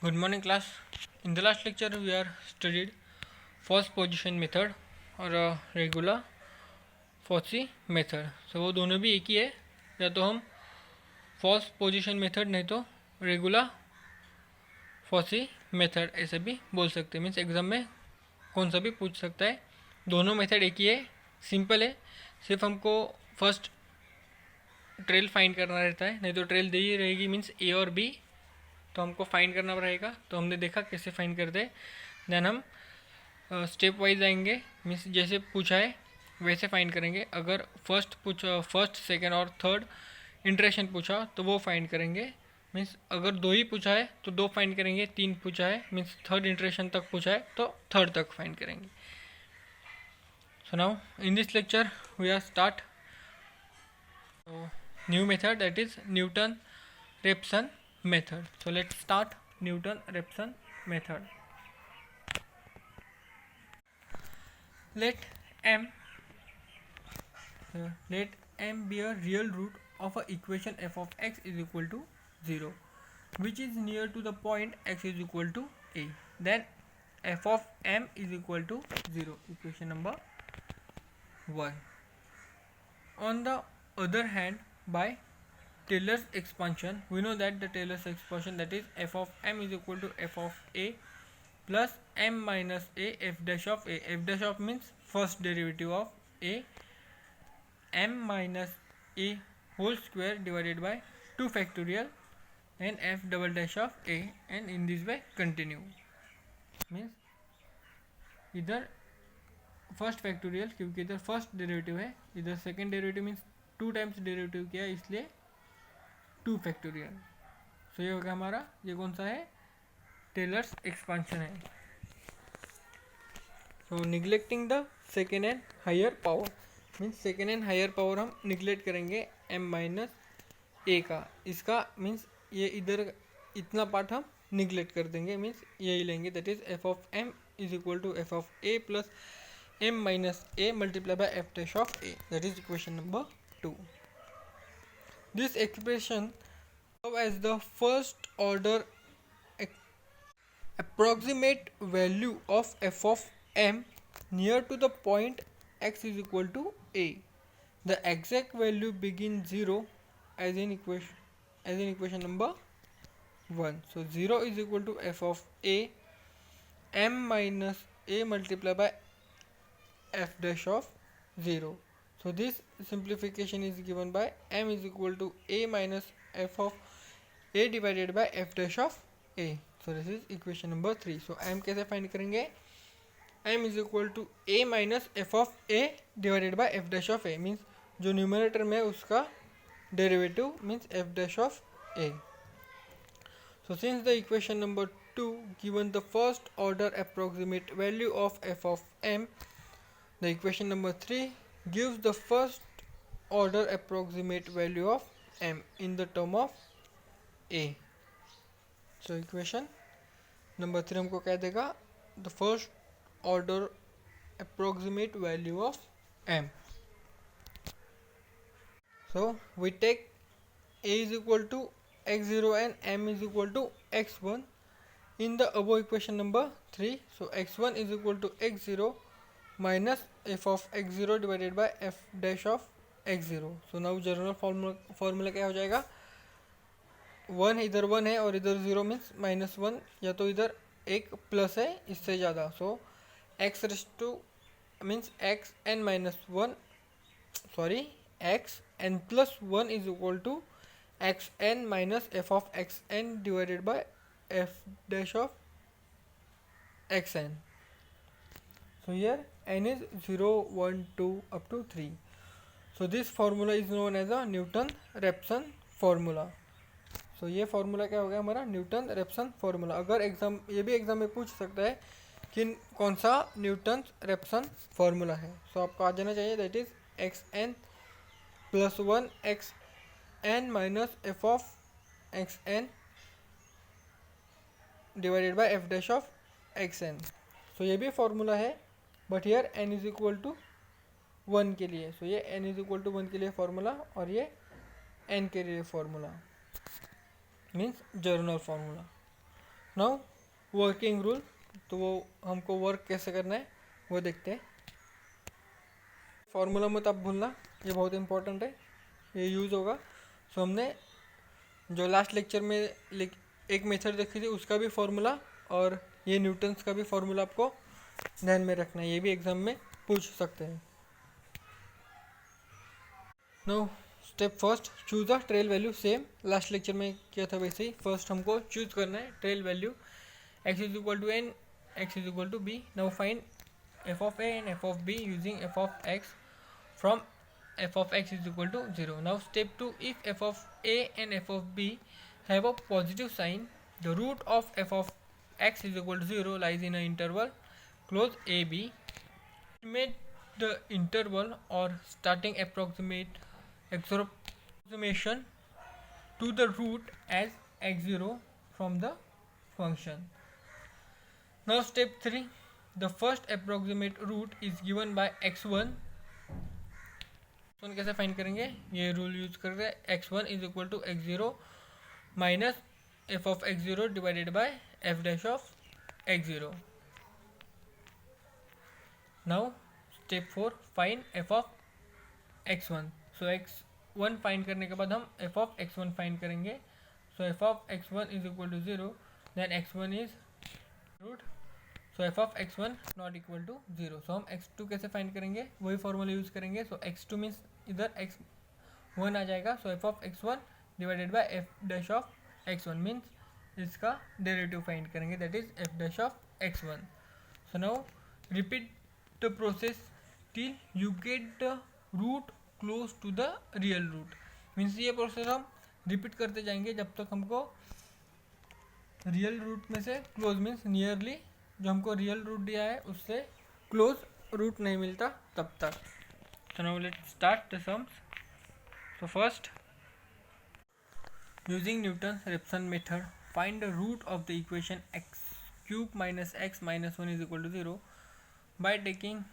Good morning class. In the last lecture we are studied first position method और regular Fauci method. So वो दोनों भी एक ही है, या तो हम फर्स्ट पोजीशन मेथड नहीं तो रेगुलर Fauci मेथड ऐसे भी बोल सकते हैं. मीन्स एग्जाम में कौन सा भी पूछ सकता है. दोनों मेथड एक ही है, सिंपल है. सिर्फ हमको फर्स्ट ट्रेल फाइंड करना रहता है, नहीं तो ट्रेल दी ही रहेगी मीन्स ए और बी, तो हमको फाइंड करना रहेगा. तो हमने देखा कैसे फाइंड करते हैं. देन हम स्टेप वाइज आएंगे. मीन्स जैसे पूछा है वैसे फाइंड करेंगे. अगर फर्स्ट सेकेंड और थर्ड इंटरेक्शन पूछा तो वो फाइंड करेंगे. मीन्स अगर दो ही पूछा है तो दो फाइंड करेंगे. तीन पूछा है मीन्स थर्ड इंटरेक्शन तक पूछा है तो थर्ड तक फाइंड करेंगे. So now in this lecture we are start new method, that is Newton-Raphson method. So let's start Newton-Raphson method. Let m be a real root of a equation f of x is equal to 0 which is near to the point x is equal to a. Then f of m is equal to 0. Equation number 1. On the other hand, by Taylor's expansion, we know that the Taylor's expansion, that is f of m is equal to f of a plus m minus a f dash of a. F dash of means first derivative of a, m minus a whole square divided by 2 factorial and f double dash of a, and in this way continue. Means इधर first factorial, क्योंकि इधर first derivative है, इधर second derivative means 2 times derivative किया इसलिए 2 factorial. सो ये होगा हमारा, ये कौन सा है, टेलर्स एक्सपांशन है. So neglecting the second and higher power, means second and higher power हम निगलेक्ट करेंगे m माइनस ए का. इसका मीन्स ये इधर इतना पार्ट हम निगलेक्ट कर देंगे, मीन्स यही लेंगे. That is f of m is equal to f of a plus m minus a multiplied by f dash of a. That is equation number 2. This expression serves as the first order approximate value of f of m near to the point x is equal to a. The exact value begins 0 as in equation number 1. So 0 is equal to f of a, m minus a multiplied by f dash of 0. So this simplification is given by m is equal to a minus f of a divided by f dash of a. So this is equation number 3. So m कैसे find करेंगे, m is equal to a minus f of a divided by f dash of a, means जो numerator में उसका derivative means f dash of a. So since the equation number 2 given the first order approximate value of f of m, the equation number 3 gives the first order approximate value of m in the term of a. So equation number 3 हमको क्या देगा, the first order approximate value of m. So we take a is equal to x0 and m is equal to x1 in the above equation number 3. So x1 is equal to x0 minus f of x0 divided by f dash of x0. So now general formula क्या हो जाएगा, 1 इधर 1 है और इधर 0 means minus 1, या तो इधर एक प्लस है इससे ज़्यादा. So x raise to means x n minus 1, sorry x n plus 1 is equal to x n minus f of x n divided by f dash of x n. So here n is 0, 1, 2 up to 3. So this formula is known as a Newton-Raphson formula. So ये formula क्या हो गया हमारा, Newton-Raphson formula. अगर exam, ये भी exam में पूछ सकता है कि कौन सा Newton-Raphson formula है. So आपको आ जाना चाहिए, that is x n plus 1 x n minus f of x n divided by f dash of x n. So ये भी formula है, but here n is equal to 1 के लिए. सो ये n इज इक्वल टू 1 के लिए formula और ये n के लिए formula means journal formula. Now working rule, तो वो हमको वर्क कैसे करना है वो देखते हैं। फॉर्मूला मत आप भूलना, ये बहुत इंपॉर्टेंट है, ये यूज़ होगा। सो हमने जो लास्ट लेक्चर में एक मेथड देखी थी उसका भी फॉर्मूला और ये न्यूटन्स का भी फॉर्मूला आपको ध्यान में रखना है, ये भी एग्जाम में पूछ सकते हैं। No step first, choose the trial value. Same last lecture में किया था वैसे ही, फर्स्ट हमको चूज करना है trial value. x is equal to n, x is equal to b। Now find f of a and f of b using f of x from f of x is equal to 0. Now step 2, if f of a and f of b have a positive sign, the root of f of x is equal to 0 lies in an interval close ab. Estimate the interval or starting approximation to the root as x0 from the function. Now step 3, the first approximate root is given by x1. तो कैसे find करेंगे, ये rule use कर रहे हैं, x1 is equal to x0 minus f of x0 divided by f dash of x0. Now step 4, find f of x1. So x1 find करने के बाद हम f of x1 फाइंड करेंगे. So f of x1 is equal to 0, then x1 is root, so f of x1 not equal to 0. So हम x2 कैसे find करेंगे, वही formula use करेंगे. सो x2 मीन्स इधर x1 आ जाएगा. So f of x1 divided by f dash of x1 means इसका derivative find करेंगे, that is f dash of x1. So now repeat the process till you get the root close to the real root. Means ये process हम repeat करते जाएंगे जब तक हमको real root में से क्लोज मीन्स नियरली जो हमको रियल रूट दिया है उससे क्लोज रूट नहीं मिलता तब तक. So now let's start the sums. So first, using Newton's Raphson method, find the root of the equation x cube minus x minus 1 is equal to 0 by taking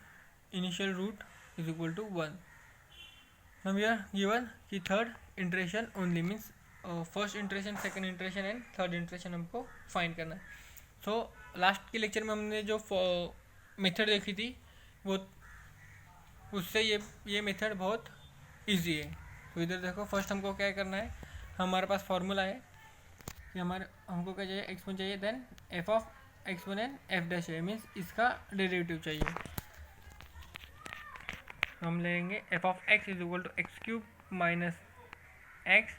initial root is equal to 1. Now we are given कि third iteration only means first iteration, second iteration and third iteration हमको find करना है. So last के lecture में हमने जो method देखी थी वो उससे ये मेथड बहुत इजी है. तो इधर देखो, फर्स्ट हमको क्या करना है, हमारे पास फार्मूला है कि हमको क्या चाहिए, x1 चाहिए, then f of x1 and f dash है मीन्स इसका डेरिवेटिव चाहिए. हम लेंगे f of x is equal to x cube minus x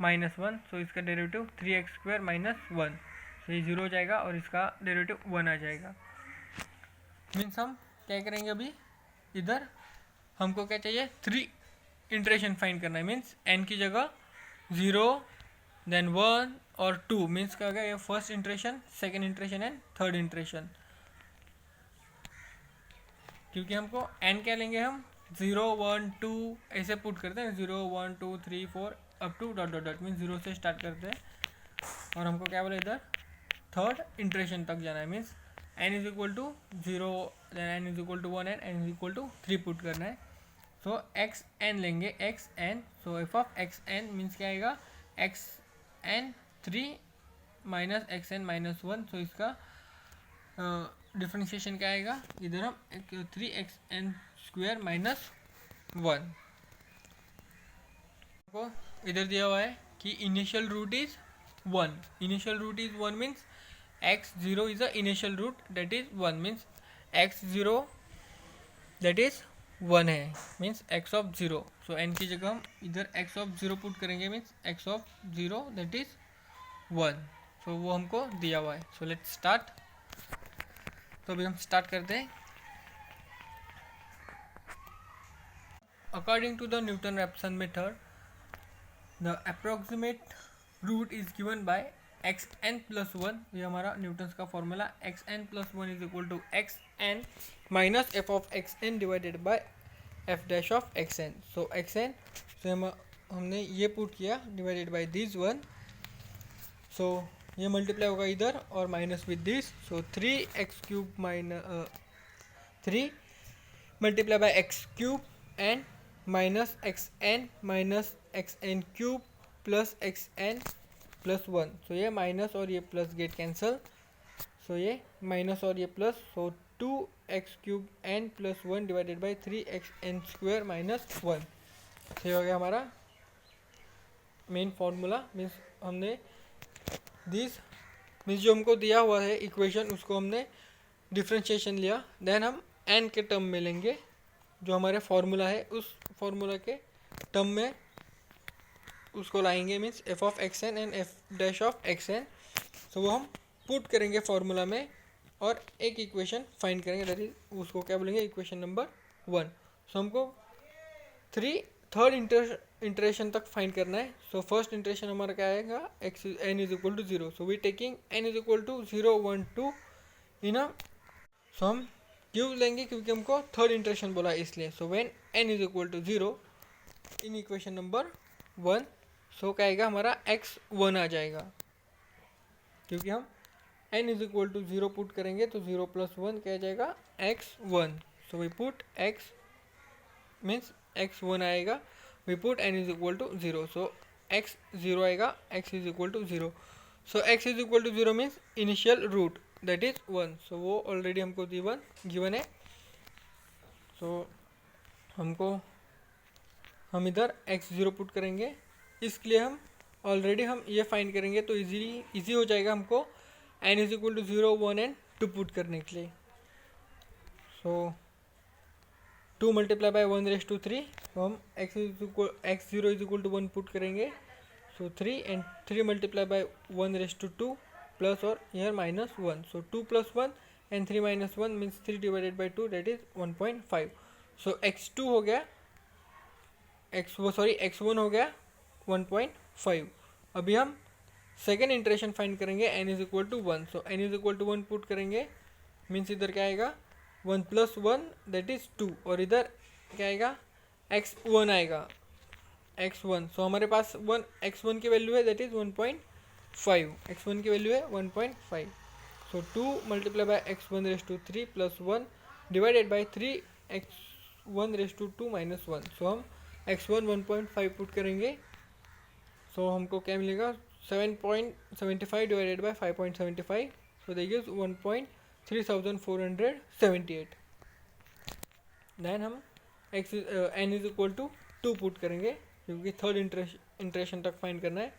minus 1. So इसका डेरिवेटिव 3x स्क्वायर माइनस 1. तो ये 0 हो जाएगा और इसका डेरिवेटिव 1 आ जाएगा. मीन्स हम क्या करेंगे, अभी इधर हमको क्या चाहिए, 3 इंटरेशन फाइंड करना है. मीन्स n की जगह 0 देन 1 और 2 मीन्स क्या हो गया, ये first iteration, second iteration and third इंटरेशन. क्योंकि हमको n क्या लेंगे, हम 0 1 2 ऐसे पुट करते हैं, 0 1 2 3 4 up to dot dot dot means 0 से स्टार्ट करते हैं. और हमको क्या बोले, इधर थर्ड इंटरेशन तक जाना है. Means n is equal to 0 then n is equal to 1 and n is equal to 3 put करना है. सो एक्स एन लेंगे, x n. So f of x n means क्या आएगा, x n 3 minus x n minus 1. So इसका differentiation क्या आएगा, इधर हम 3x n स्क्वायर माइनस 1 को इधर दिया हुआ है कि initial root is 1. Initial root is 1 means x0 is the initial root, that is 1 means x0 that is 1 है means x of 0. So n की जगह हम इधर x of 0 पुट करेंगे means x of 0 that is 1. So वो हमको दिया हुआ है. So let's start. तो अभी हम स्टार्ट करते हैं. According to the Newton Raphson method, the approximate root is given by x n plus 1. ये हमारा न्यूटन्स का formula, x n plus 1 is equal to x n minus f of x n divided by f dash of x n. So x n से हमने ये put किया divided by this 1. सो ये multiply होगा इधर और minus with this. So 3x cube minus 3 multiply by x cube n minus x n minus x n cube plus x n plus one, so ये minus और ये plus gate cancel, सो ये minus और ये plus, so 2x³ n plus 1 divided by 3xn² minus 1। ये हो गया हमारा मेन फॉर्मूला। मीन्स हमने दिस मीन्स जो हमको दिया हुआ है इक्वेशन उसको हमने डिफ्रेंशिएशन लिया, देन हम n के टर्म में लेंगे, जो हमारे फॉर्मूला है उस फॉर्मूला के टर्म में उसको लाएंगे, मीन्स f(xn) एंड f'(xn), तो वो हम पुट करेंगे फॉर्मूला में और एक इक्वेशन फाइंड करेंगे, दैट इज उसको क्या बोलेंगे, इक्वेशन नंबर 1। सो हमको थर्ड इंटरेशन तक फाइंड करना है। सो फर्स्ट इंटरेशन हमारा क्या आएगा, n is equal to 0, so we taking n is equal to 0 1 2 in a, so हम क्यों लेंगे, क्योंकि हमको थर्ड इंटरेशन बोला है इसलिए। So when n is equal to 0 in equation number 1, so क्या आएगा हमारा x1 आ जाएगा, क्योंकि हम n is equal to 0 put करेंगे तो 0 प्लस 1 क्या आ जाएगा, x1। So we put x means x1 आएगा, we put n is equal to 0, so x 0 आएगा, x is equal to 0। So x is equal to 0 means initial root that is 1, so वो already हमको given है। सो हम इधर x0 put करेंगे, इसलिए हम ये फाइंड करेंगे तो इजी हो जाएगा हमको n is equal to 0 1 and 2 put करने के लिए। सो 2 मल्टीप्लाई बाई 1/3, तो हम x0 is equal to 1 put करेंगे, so 3 and 3 multiply by 1/2 plus और यहाँ minus 1, so 2 plus 1 and 3 minus 1 means 3 divided by 2 that is 1.5। So x2 हो गया x1 हो गया 1.5। अभी हम सेकेंड इंटरेशन फाइंड करेंगे n is equal to 1, so n is equal to 1 put करेंगे, मीन्स इधर क्या आएगा 1 प्लस 1 दैट इज 2, और इधर क्या आएगा x1 आएगा, x1। सो हमारे पास x1 की वैल्यू है दैट इज 1.5, x1 की वैल्यू है 1.5। सो 2 multiply by x1/3 plus 1 divided by 3x1/2 minus 1, सो हम x1 1.5 पुट करेंगे, सो हमको क्या मिलेगा 7.75 divided by 5.75, so that is 1.3478। Then हम n is equal to 2 put करेंगे, क्योंकि थर्ड इंटरेशन तक फाइंड करना है,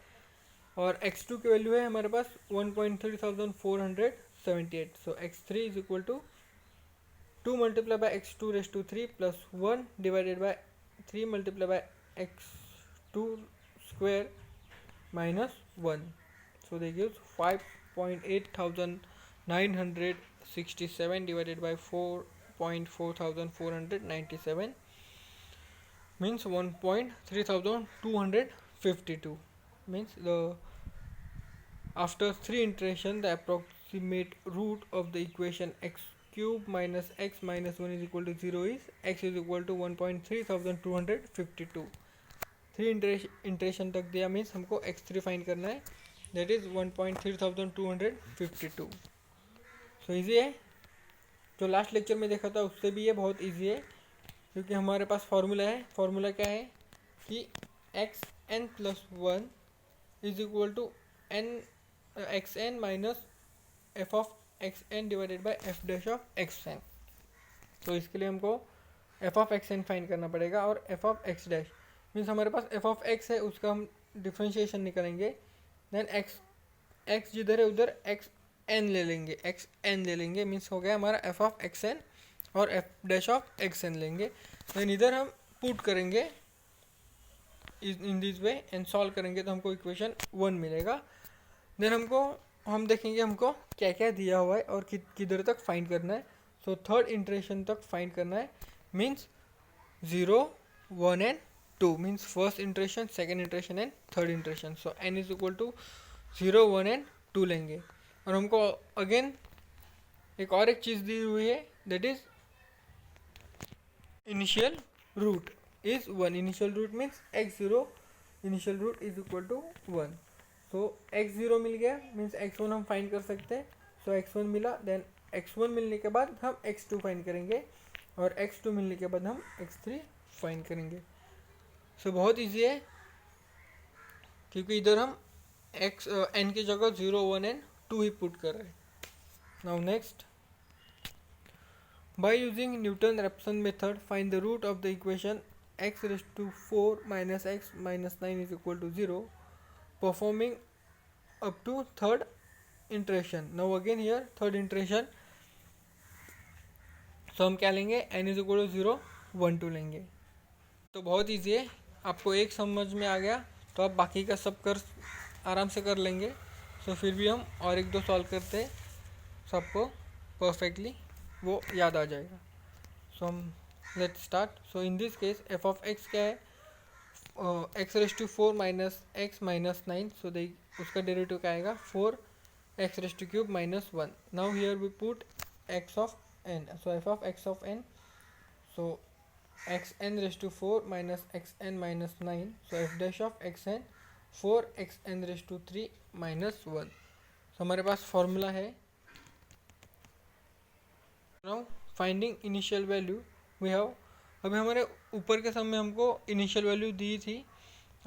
और x2 की वैल्यू है हमारे पास 1.3478, so x3 is equal to 2 multiply by x2/3 plus 1 divided by 3 multiply by x2 square minus 1, so they gives 5.8967 divided by 4.4497 means 1.3252, means after 3 iteration the approximate root of the equation x³ minus x minus 1 is equal to 0 is x is equal to 1.3252। 3 iteration तक दिया, means हमको x3 find करना है, that is 1.3252। So easy है, जो last lecture में देखा था उससे भी ये बहुत ईजी है, क्योंकि हमारे पास फार्मूला है। फार्मूला क्या है कि xn plus 1 is equal to xn minus f(xn) divided by f'(xn). तो इसके लिए हमको f(xn) फाइंड करना पड़ेगा, और f(x') मीन्स हमारे पास f(x) है, उसका हम डिफ्रेंशिएशन निकालेंगे, देन x जिधर है उधर xn ले लेंगे, मीन्स हो गया हमारा f(xn) और f'(xn) लेंगे, देन इधर हम पुट करेंगे in this way and solve करेंगे, तो हमको इक्वेशन 1 मिलेगा। देन हम देखेंगे हमको क्या क्या दिया हुआ है और किधर तक फाइंड करना है। सो थर्ड इंटरेशन तक फाइंड करना है, means 0 1 and 2, means first iteration, second iteration and third iteration. So n is equal to 0 1 and 2 लेंगे, और हमको अगेन एक चीज़ दी हुई है, that is initial root is 1। Initial root means x0 initial root is equal to 1। So x0 मिल गया, means x1 हम फाइंड कर सकते हैं, सो x1 मिला, देन x1 मिलने के बाद हम x2 फाइंड करेंगे, और x2 मिलने के बाद हम x3 फाइंड करेंगे। सो बहुत ईजी है, क्योंकि इधर हम एक्स एन की जगह 0 1 एंड 2 ही पुट कर रहे हैं. Now next, by using Newton Raphson method find the root of the equation x raised to 4 minus x minus 9 is equal to 0, performing up to third iteration. Now again here third iteration, so हम क्या लेंगे, n is equal to 0 1 2 लेंगे. तो बहुत easy है, आपको एक समझ में आ गया तो आप बाकी का सब कर आराम से कर लेंगे. सो फिर भी हम और एक दो सॉल्व करते हैं, सबको परफेक्टली वो याद आ जाएगा. सो हम let's start. So in this case f of x क्या है, x raise to 4 minus x minus 9. So the उसका डेरिवेटिव क्या आएगा, 4 x raise to cube minus 1. Now here we put x of n. So f of x of n, so xn raised to 4 minus xn minus 9. So f dash of xn 4 xn raised to 3 minus 1. So हमारे पास formula है. Now finding initial value we have, अभी हमारे ऊपर के सम में हमको initial value दी थी,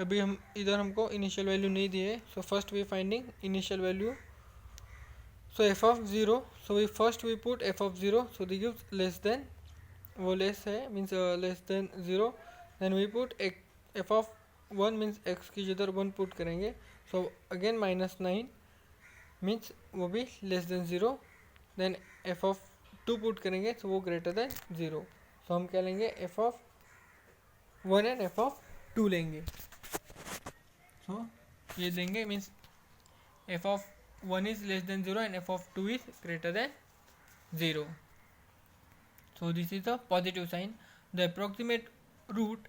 अभी हम इधर हमको इनिशियल वैल्यू नहीं दी है. So first we finding initial value. So f of 0, so we first we put f of 0, so the gives less than, वो लेस है means less than 0. Then we put f of 1 means x की जिधर 1 put करेंगे. So again minus 9 means वो भी less than 0. Then f of 2 put करेंगे तो वो ग्रेटर देन 0. सो हम क्या लेंगे, F of 1 and F of 2 लेंगे. सो ये देंगे means F of 1 is less than 0 and F of 2 is greater than 0. So this is a positive sign. The approximate root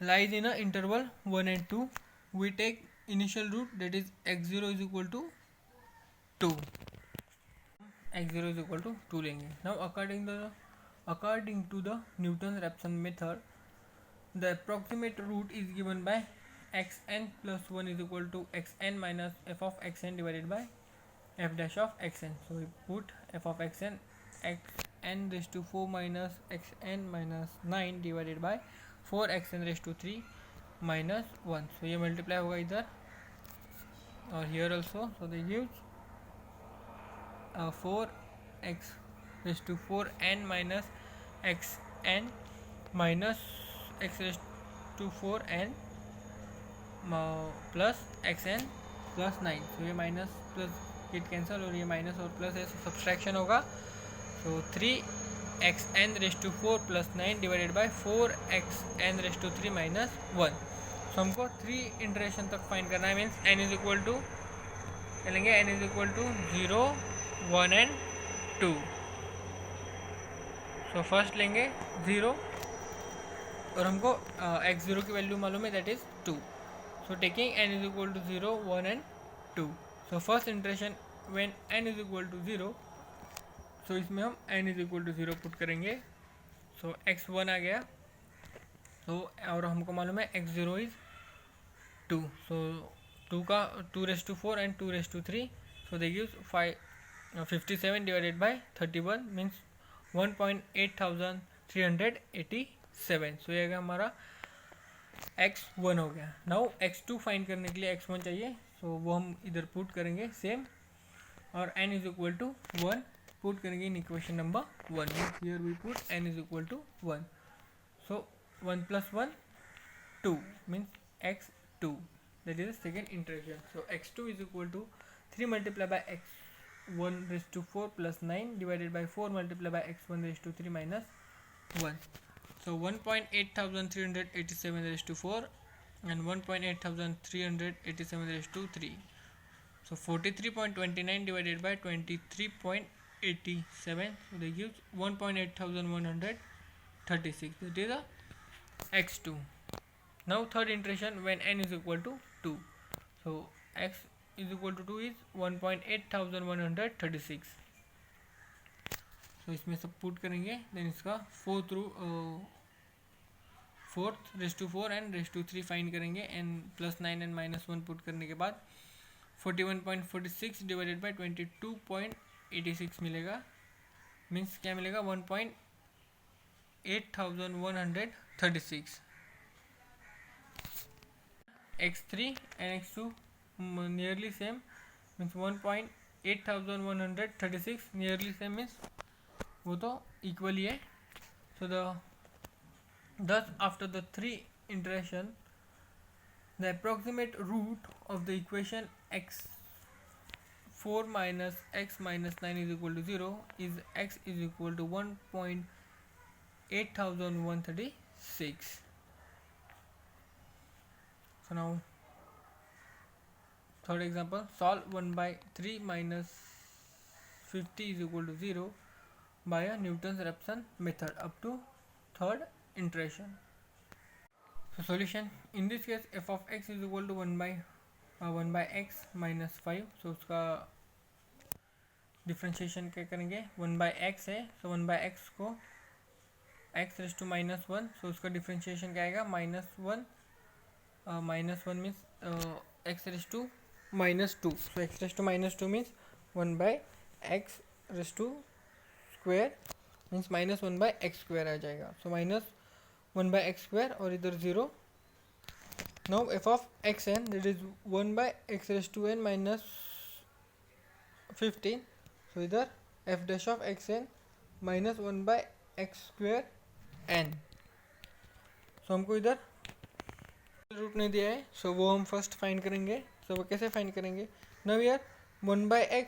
lies in a interval 1 and 2. We take initial root, that is x0 is equal to 2. x0 is equal to 2 लेंगे. Now according to the Newton-Raphson method, the approximate root is given by xn plus 1 is equal to xn minus f of xn divided by f dash of xn. So we put f of xn xn raised to 4 minus xn minus 9 divided by 4 xn raised to 3 minus 1. So ये multiply होगा इधर और here also. So they gives 4x raised to 4n minus xn minus x raised to 4n plus xn plus 9. So ये minus plus it cancel और ये minus और plus है, subtraction होगा. So 3xn raised to 4 plus 9 divided by 4xn raised to 3 minus 1. So हमको 3 interaction तक find करना है. Means n is equal to लेंगे, n is equal to 0 1 and 2. So first लेंगे 0 और हमको x0 की वैल्यू मालूम है, that is 2. So taking n is equal to 0 1 and 2. So first interaction when n is equal to 0, so इसमें हम n is equal to 0 put करेंगे. सो x1 आ गया. सो और हमको मालूम है x0 इज 2. सो 2 का 2 raise to 4 and 2 raise to 3. So they gives 57 divided by 31 means 1.8387. So ये हमारा x1 हो गया. नाउ x2 फाइंड करने के लिए x1 चाहिए. सो वो हम इधर पुट करेंगे सेम और n is equal to 1 put करेंगे in equation number 1. Here we put n is equal to 1. So 1 plus 1 2 means x2, that is the second iteration. So x2 is equal to 3 multiplied by x1 raised to 4 plus 9 divided by 4 multiplied by x1 raised to 3 minus 1. So 1.8387 raised to 4 and 1.8387 raised to 3. So 43.29 divided by 23.87, so they gives 1.8136. That is a x2. Now third iteration when n is equal to 2. So x is equal to 2 is 1.8136. So इसमें सब put करेंगे. Then इसका 4th raise to 4 and raise to 3 find करेंगे. N plus 9 and minus 1 put करने के बाद 41.46 divided by 22.86 मिलेगा. Means क्या मिलेगा, 1.8136. x3 and x2 nearly same means 1.8136 nearly same means वो तो equal ही है. So thus after the three iteration the approximate root of the equation x4 minus x minus 9 is equal to 0 is x is equal to 1.8136. So now third example, solve 1 by 3 minus 50 is equal to 0 by a Newton's-Raphson method up to third iteration. So solution, in this case f of x is equal to 1 by x minus 5. So उसका differentiation क्या करेंगे, 1 by x है, so 1 by x को x raise to minus 1, so उसका differentiation क्या आएगा, minus one means x raise to minus 2. So x raise to minus 2 means 1 by x raise to square means minus 1 by x square आ जाएगा. So minus 1 by x square और इधर 0. Now f of x n that is 1 by x raise to n minus 15. So इधर f dash of x n minus 1 by x square n. So हमको इधर root नहीं दिया है, सो वो हम फर्स्ट फाइंड करेंगे. सो वो कैसे फाइंड करेंगे, now here 1 by x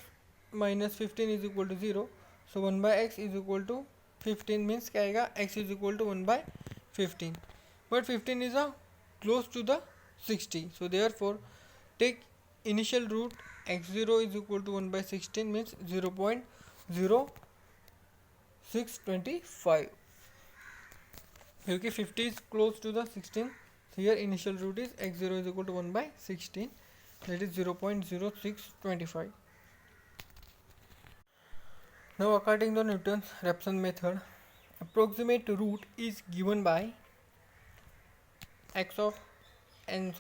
minus 15 is equal to 0. So 1 by x is equal to 15 means क्या आएगा, x is equal to 1 by 15. But 15 is close to the 60. So therefore take initial root x0 is equal to 1 by 16 means 0.0625. क्योंकि 50 is close to the 16, so here initial root is x0 is equal to 1 by 16, that is 0.0625. Now according to Newton's Raphson method, approximate root is given by x n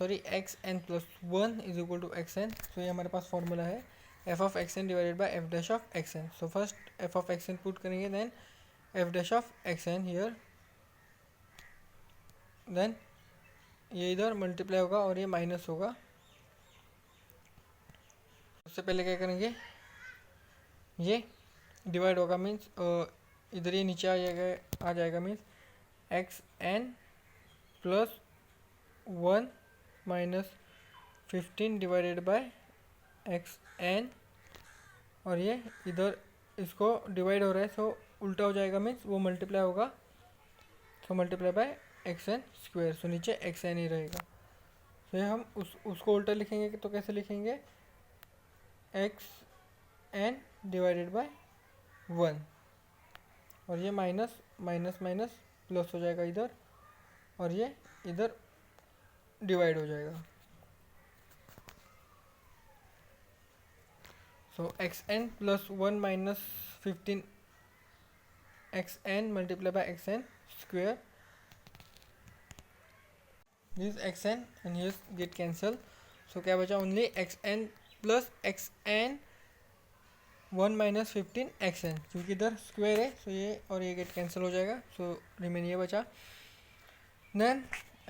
plus 1 is equal to xn. So ये हमारे पास formula है f of xn divided by f dash of xn. So first f of xn put करेंगे, then f dash of xn here, then ये इधर multiply होगा और ये minus होगा. उससे पहले क्या करेंगे, ये डिवाइड होगा मीन्स इधर ये नीचे आ जाएगा means x n plus 1 minus 15 divided by x n, और ये इधर इसको डिवाइड हो रहा है, सो उल्टा हो जाएगा मीन्स वो मल्टीप्लाई होगा, so multiply by x n square. So नीचे एक्स एन ही रहेगा. तो ये हम उसको उल्टा लिखेंगे तो कैसे लिखेंगे, एक्स एन डिवाइडेड बाय 1, और ये माइनस माइनस माइनस प्लस हो जाएगा इधर, और ये इधर डिवाइड हो जाएगा. So x n plus 1 minus 15 x n multiply by x n square. This xn and here get cancel. So क्या बचा, only xn plus xn 1 minus 15 xn, क्योंकि इधर स्क्वायर है, सो ये और ये गेट कैंसिल हो जाएगा. सो रिमेन ये बचा. Then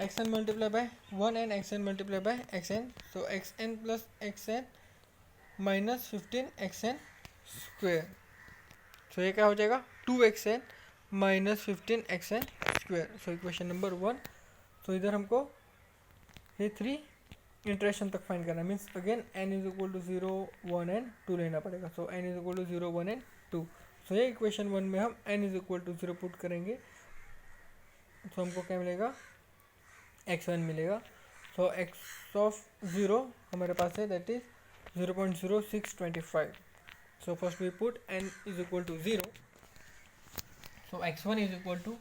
xn multiply by 1 and xn multiply by xn. So xn plus xn minus 15 xn square. So ये क्या हो जाएगा, 2xn minus 15 xn square. So equation number 1. सो इधर हमको ये 3 इंटरेक्शन तक फाइंड करना, means again n is equal to 0 1 and 2 लेना पड़ेगा. So n is equal to 0 1 and 2. So ये इक्वेशन 1 में हम n is equal to 0 put करेंगे, तो हमको क्या मिलेगा, x1 मिलेगा. सो x ऑफ 0 हमारे पास है, that is 0.0625. So first we put n is equal to 0. So x1 is equal to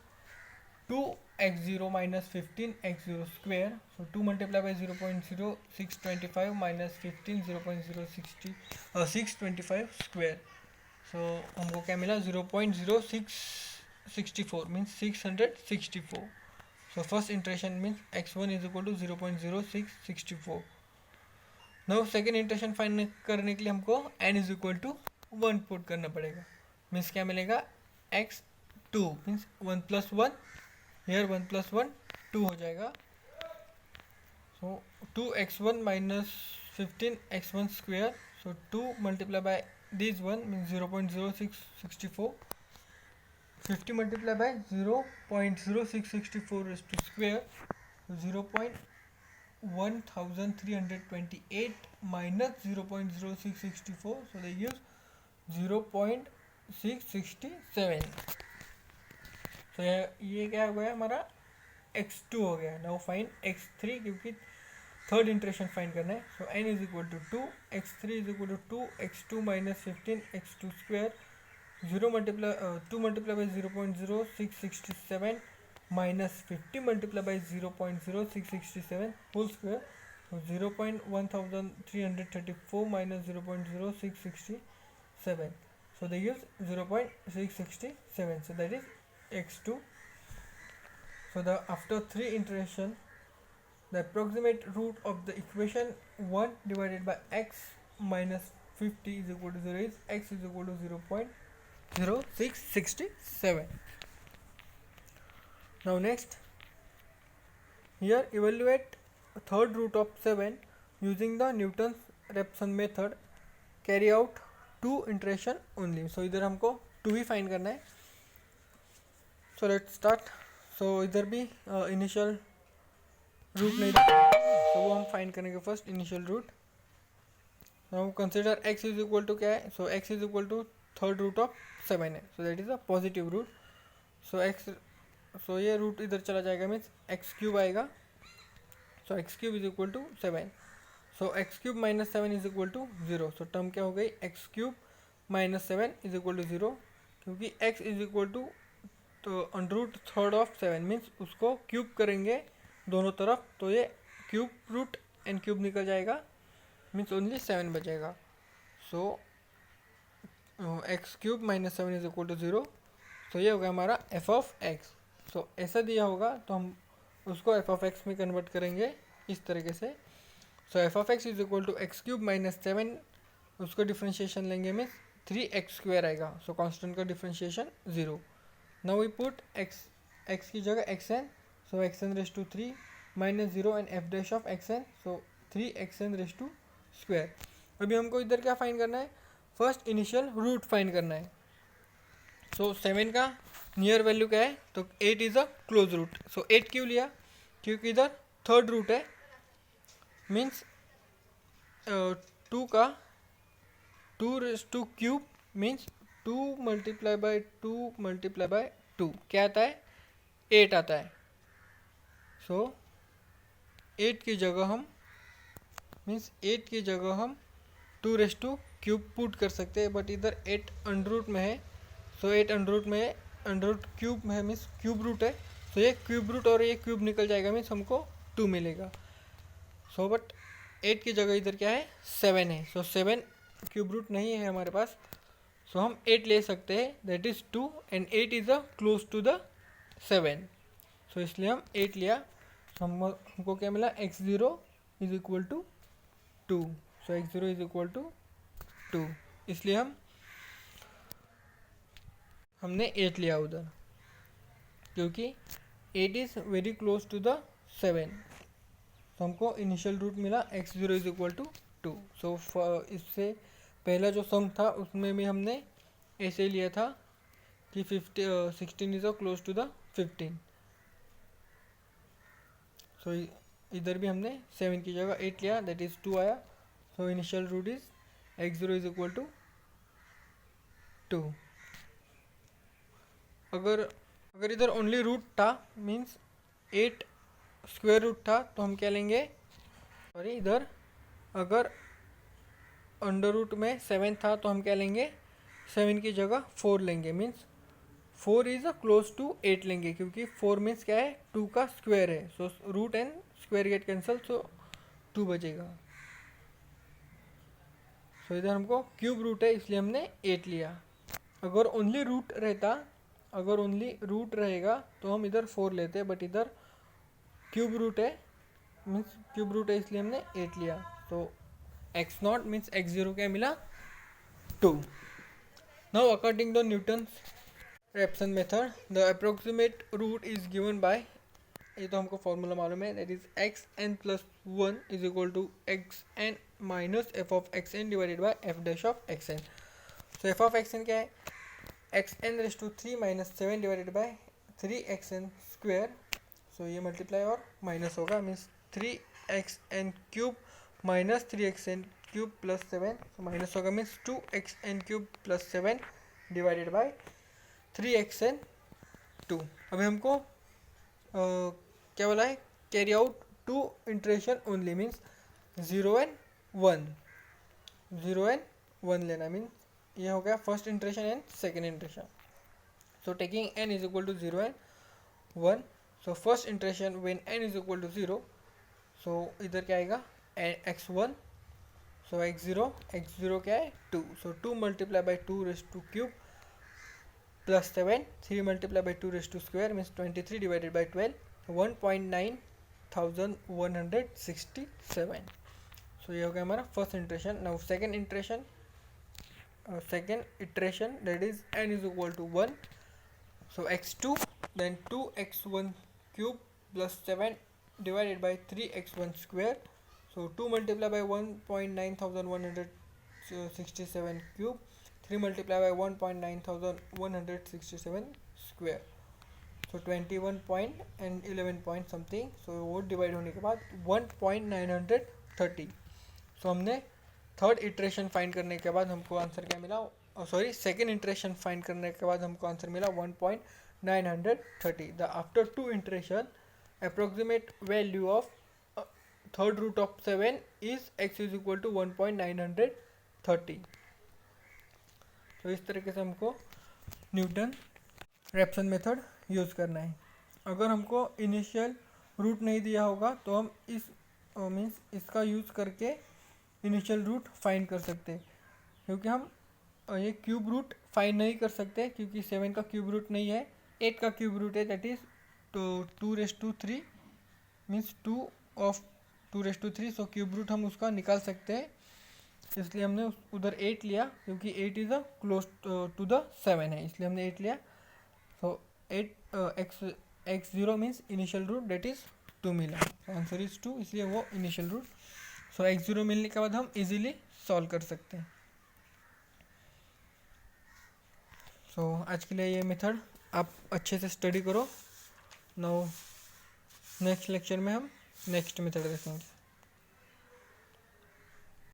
2x0 minus 15x0 square. So 2 multiplied by 0.0625 minus 15 0.0625 square. So हमको क्या मिला, 0.0664 means 664. So first iteration means x1 is equal to 0.0664. Now second iteration find करने के लिए हमको n is equal to 1 put करना पड़ेगा. Means क्या मिलेगा, x2 means 1 plus 1, here 1 plus 1 2 हो जाएगा. सो 2x1 minus 15x1 square. So 2 multiplied by this one means 0.0664. 50 multiplied by 0.0664 raised to square, 0.1328 minus 0.0664, so they use 0.667. so ये क्या हो गया हमारा x2 हो गया. नाउ फाइंड x3 क्योंकि थर्ड इंटरेक्शन फाइंड करना है. So n is equal to 2, x3 is equal to 2 x2 minus 15 x2 square, 2 multiplied by 0.0667 minus 50 multiplied by 0.0667 whole square, so 0.1334 minus 0.0667, so they use 0.667, so that is x2. So the after 3 iteration, the approximate root of the equation 1 divided by x minus 50 is equal to 0 is x is equal to 0.0667. Now next, here evaluate third root of 7 using the Newton's Raphson method. Carry out 2 iteration only. So इधर हमको 2 ही find करना है. So let's start. So इधर भी initial root नहीं था, तो वो हम फाइंड करेंगे first initial root. Now consider x is equal to क्या है. So x is equal to third root of 7 है, so that is a positive root. So ये रूट इधर चला जाएगा, मीन्स एक्स क्यूब आएगा. So x cube is equal to 7. So x cube minus 7 is equal to 0. So term क्या हो गई, x cube minus 7 is equal to 0, क्योंकि x is equal to तो under root third of 7 means उसको cube करेंगे दोनों तरफ, तो ये क्यूब रूट एन क्यूब निकल जाएगा, मीन्स ओनली 7 बचेगा. So x cube minus 7 is equal to 0. तो ये होगा हमारा एफ ऑफ एक्स. सो ऐसा दिया होगा तो हम उसको एफ ऑफ एक्स में कन्वर्ट करेंगे इस तरीके से. So f of x is equal to x cube minus 7, उसको डिफ्रेंशिएशन लेंगे मीन्स 3x स्क्वायर आएगा. सो कांस्टेंट का differentiation 0. Now we put x की जगह xn, so xn raise to 3 minus 0 and f dash of xn, so 3xn raise to square. अभी हमको इधर क्या फाइंड करना है, फर्स्ट इनिशियल रूट फाइंड करना है. सो 7 का नियर वैल्यू क्या है, तो 8 इज अ क्लोज रूट. सो 8 क्यों लिया, क्योंकि इधर थर्ड रूट है, मीन्स 2 का 2 raise to cube means 2 multiply by 2 multiply by 2 क्या आता है, 8 आता है. सो 8 की जगह हम मीन्स 8 की जगह हम 2 रेस टू क्यूब पुट कर सकते हैं, बट इधर 8 अंडर रूट में है. सो 8 अंडर रूट में है, अंडर रूट क्यूब में है मीन्स क्यूब रूट है. सो ये क्यूब रूट और ये क्यूब निकल जाएगा मीन्स हमको 2 मिलेगा. सो बट 8 की जगह इधर क्या है, 7 है. सो 7 क्यूब रूट नहीं है हमारे पास, सो हम 8 ले सकते हैं, that is 2 and 8 is a close to the 7. So इसलिए हम 8 लिया. सो हमको क्या मिला, x0 is equal to 2. So x0 is equal to 2, इसलिए हमने 8 लिया उधर, क्योंकि 8 is very close to the 7. तो हमको इनिशियल रूट मिला x0 इज इक्वल टू 2. सो इससे पहला जो सम था उसमें भी हमने ऐसे लिया था कि 16 is close to the 15. So इधर भी हमने 7 की जगह 8 लिया, दैट इज 2 आया. So initial root is x0 is equal to 2. अगर इधर ओनली रूट था मीन्स 8 स्क्वायर रूट था, तो हम क्या लेंगे, सॉरी इधर अगर अंडर रूट में 7 था तो हम क्या लेंगे, 7 की जगह 4 लेंगे, means 4 is a close to 8 लेंगे, क्योंकि 4 मीन्स क्या है, 2 का स्क्वायर है. So root and square get cancel, so 2 बचेगा. सो इधर हमको क्यूब रूट है इसलिए हमने 8 लिया. अगर ओनली रूट रहेगा तो हम इधर 4 लेते, बट इधर क्यूब रूट है मीन्स क्यूब रूट है इसलिए हमने 8 लिया. तो x0 मीन्स x0 क्या मिला, 2. Now according to Newton's Raphson method, the approximate root is given by ये तो हमको फॉर्मूला मालूम है, that is x n plus one is equal to x n minus f of x n divided by f dash of x n. So f of x n क्या है, x n raise to 3 minus 7 divided by 3xn square. So ये multiply और minus होगा, means 3xn cube minus 3xn cube plus 7, तो minus होगा means 2xn cube plus 7 divided by 3xn 2। अभी हमको क्या बोला है, carry out two iteration only, means 0 and 1, 0 and 1 लेना, मीन्स ये हो गया first iteration and second iteration. So taking n is equal to 0 and 1, so first iteration when n is equal to 0, so इधर क्या आएगा x1, सो x0 क्या है 2, so 2 multiply by 2 raise to cube plus 7, 3 multiply by 2 raise to square means 23 divided by 12, 1.9167। So ये हो गया हमारा first iteration. Now second iteration, second iteration, that is n is equal to 1, so x2 then 2x1 cube plus 7 divided by 3x1 square, so 2 multiplied by 1.9167 cube, 3 multiplied by 1.9167 square, so 21 point and 11 point something, so वो divide होने के बाद 1.930। सो हमने third iteration find करने के बाद हमको answer क्या मिला, सॉरी सेकेंड इटरेशन फाइंड करने के बाद हमको आंसर मिला 1.930। The after two iteration approximate value of third root of 7 is x is equal to 1.930। तो इस तरीके से हमको न्यूटन रेप्सन मेथड यूज़ करना है। अगर हमको इनिशियल रूट नहीं दिया होगा तो हम इस मीन्स इसका यूज़ करके इनिशियल रूट फाइंड कर सकते हैं, क्योंकि हम ये क्यूब रूट फाइंड नहीं कर सकते क्योंकि 7 का क्यूब रूट नहीं है, 8 का क्यूब रूट है, दैट इज तो 2⁻³ means 2 of 2⁻³, so cube root हम उसका निकाल सकते हैं, इसलिए हमने उधर 8 लिया क्योंकि 8 is a close to the 7 है, इसलिए हमने 8 लिया। So 8 x0 means initial root that is 2 मिला, आंसर इज 2, इसलिए वो इनिशियल रूट। सो x0 मिलने के बाद हम इजीली सॉल्व कर सकते हैं। सो आज के लिए ये मेथड आप अच्छे से स्टडी करो। नाउ नेक्स्ट लेक्चर में हम नेक्स्ट मेथड देखेंगे।